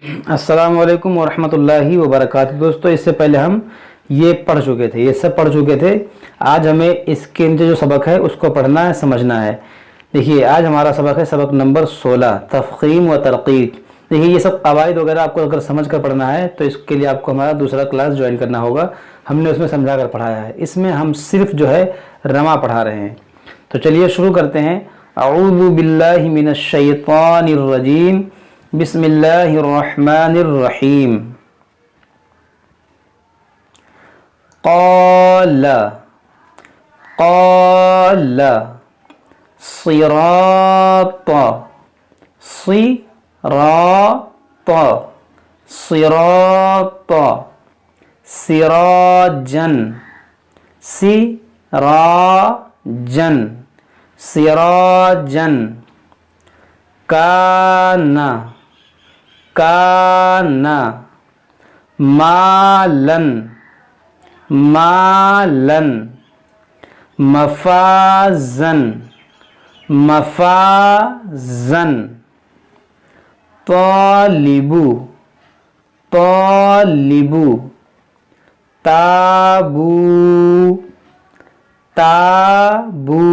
अस्सलाम वालेकुम वरहमतुल्लाहि वबरकातुहू। दोस्तों, इससे पहले हम ये पढ़ चुके थे, ये सब पढ़ चुके थे। आज हमें इसके नीचे जो सबक है उसको पढ़ना है, समझना है। देखिए, आज हमारा सबक है सबक नंबर 16, तफ़ख़ीम व तरक़ीक़। देखिए, ये सब कवाइद वगैरह आपको अगर समझ कर पढ़ना है तो इसके लिए आपको हमारा दूसरा क्लास ज्वाइन करना होगा। हमने उसमें समझा कर पढ़ाया है, इसमें हम सिर्फ जो है रमा पढ़ा रहे हैं। तो चलिए शुरू करते हैं। अऊज़ु बिल्लाहि मिनश शैतानिर रजीम, बिस्मिल्लाहिर्रहमानिर्रहीम। क़ाल क़ाल सिरात सिरात सिरात सिराजन सिराजन सिराजन काना काना मालन मालन मफाजन मफाजन तालिबु तालिबु ताबू ताबू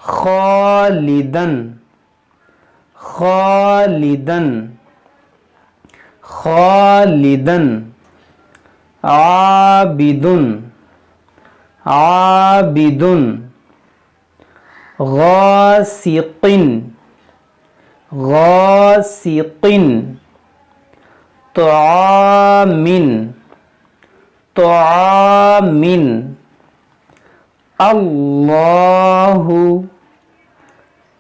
खालिदन खालिदन खालिदन आबिदुन आबिदुन गासिकिन गासिकिन तुआमिन तुआमिन अल्लाहु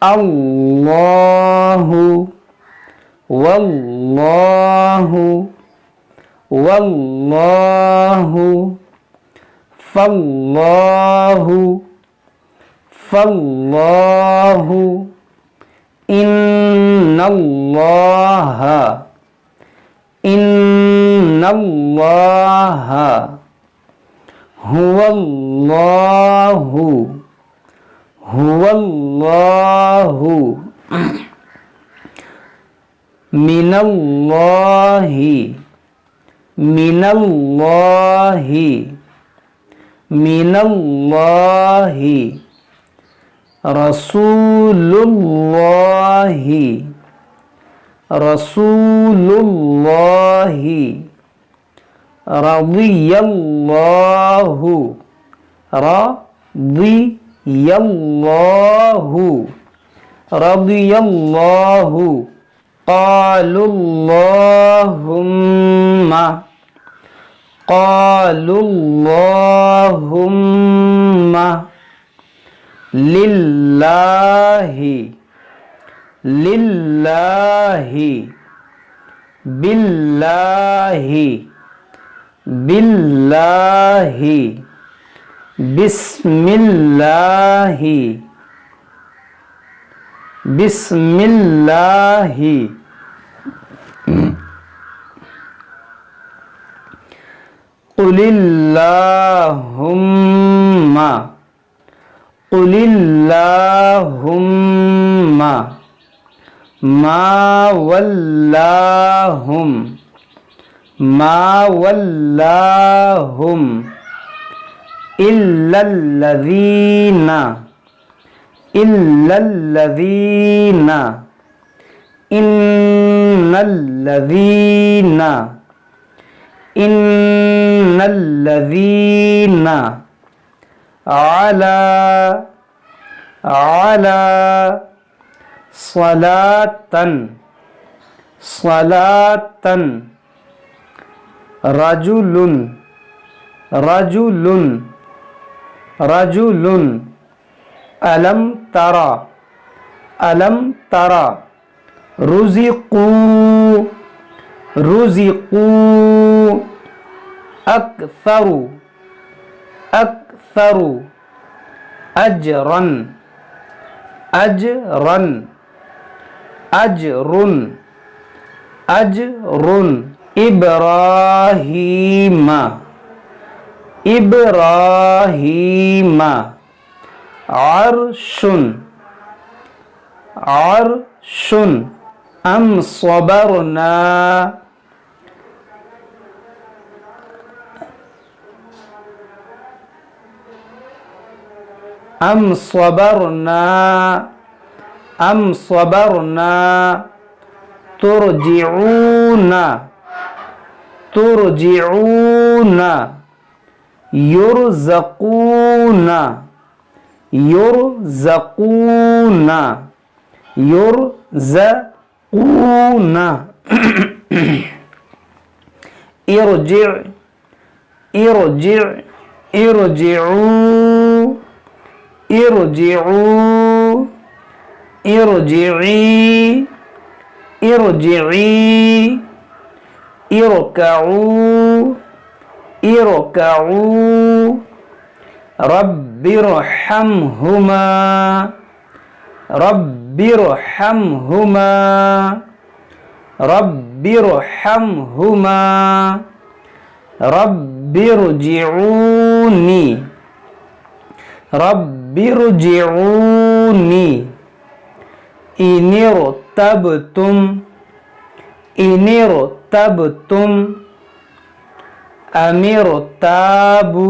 अल्लाहु वल्लाहु वल्लाहु फल्लाहु फल्लाहु इन्नल्लाह इन्नल्लाह हुवल्लाहु हुवल्लाहु मिनल्लाहि मिनल्लाहि मिनल्लाहि रसूलुल्लाहि रसूलुल्लाहि रज़ियल्लाहु रज़ियल्लाहु रज़ियल्लाहु क़ालुल्लाहुम्मा क़ालुल्लाहुम्मा लिल्लाहि लिल्लाहि बिल्लाहि बिल्लाहि बिस्मिल्लाहि बिस्मिल्लाहि कुलिल्लाहुम्मा कुलिल्लाहुम्मा मा वल्लाहुम मा वल्लाहुम इल्लल्लज़ीना इल्लल्लज़ीना इन्नल्लज़ीना इन्नल्लज़ीना अला अला सलातन सलातन रजुलुन रजुलुन रजुलुन अलम तरा अलम तरा रुज़िक़ू रुज़िक़ू अक्सरु अक्सरु अजरन अजरन अजरुन अजरुन इब्राहीमा इब्राहीमा अर्शुन अर्शुन अम सबरना, अम सबरना, अम सबरना, तुरजिऊना, तुरजिऊना, युरज़क़ूना, युरज़क़ूना, युरज़क़ूना, इरजिअ, इरजिअ, इरजिऊ, इरजिऊ, इरजिई, इरजिई, इरकऊ, इरकऊ, रब्बिरहमहुमा, रब्बिरहमहुमा, रब्बिरहमहुमा, रब्बिरजिऊनी, रब्बिरजिऊनी, इनिरतबतुम, इनिरतबतुम, अमिरताबू,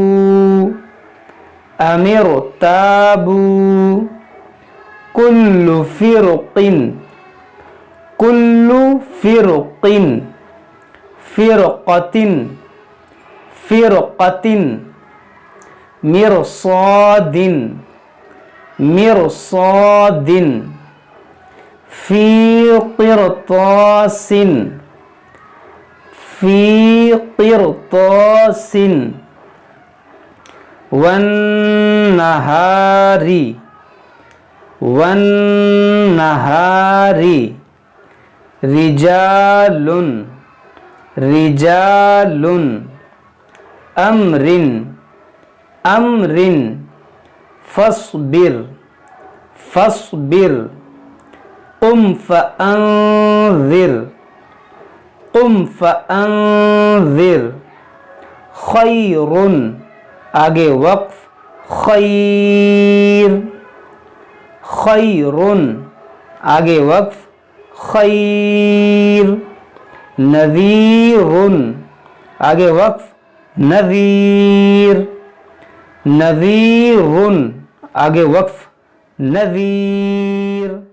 अमिरताबू, कुल्लु फिरकिन, कुल्लु फिरकिन, फिरकतिन, फिरकतिन, मिरसादिन, मिरसादिन, फी क़िरतासिन, फी क़िरतासिन, वन्नहारी, वन्नहारी, रिजालुन, रिजालुन, अम्रिन, अम्रिन, फस्बिर, फस्बिर, कुम फ़अन्ज़िर, कुम फ़अन्ज़िर, खैरुन, आगे वक्फ, खैर, खैरुन, आगे वक्फ, खैर, नज़ीरुन, आगे वक्फ, नज़ीर, नज़ीरुन, आगे वक्फ, नज़ीर।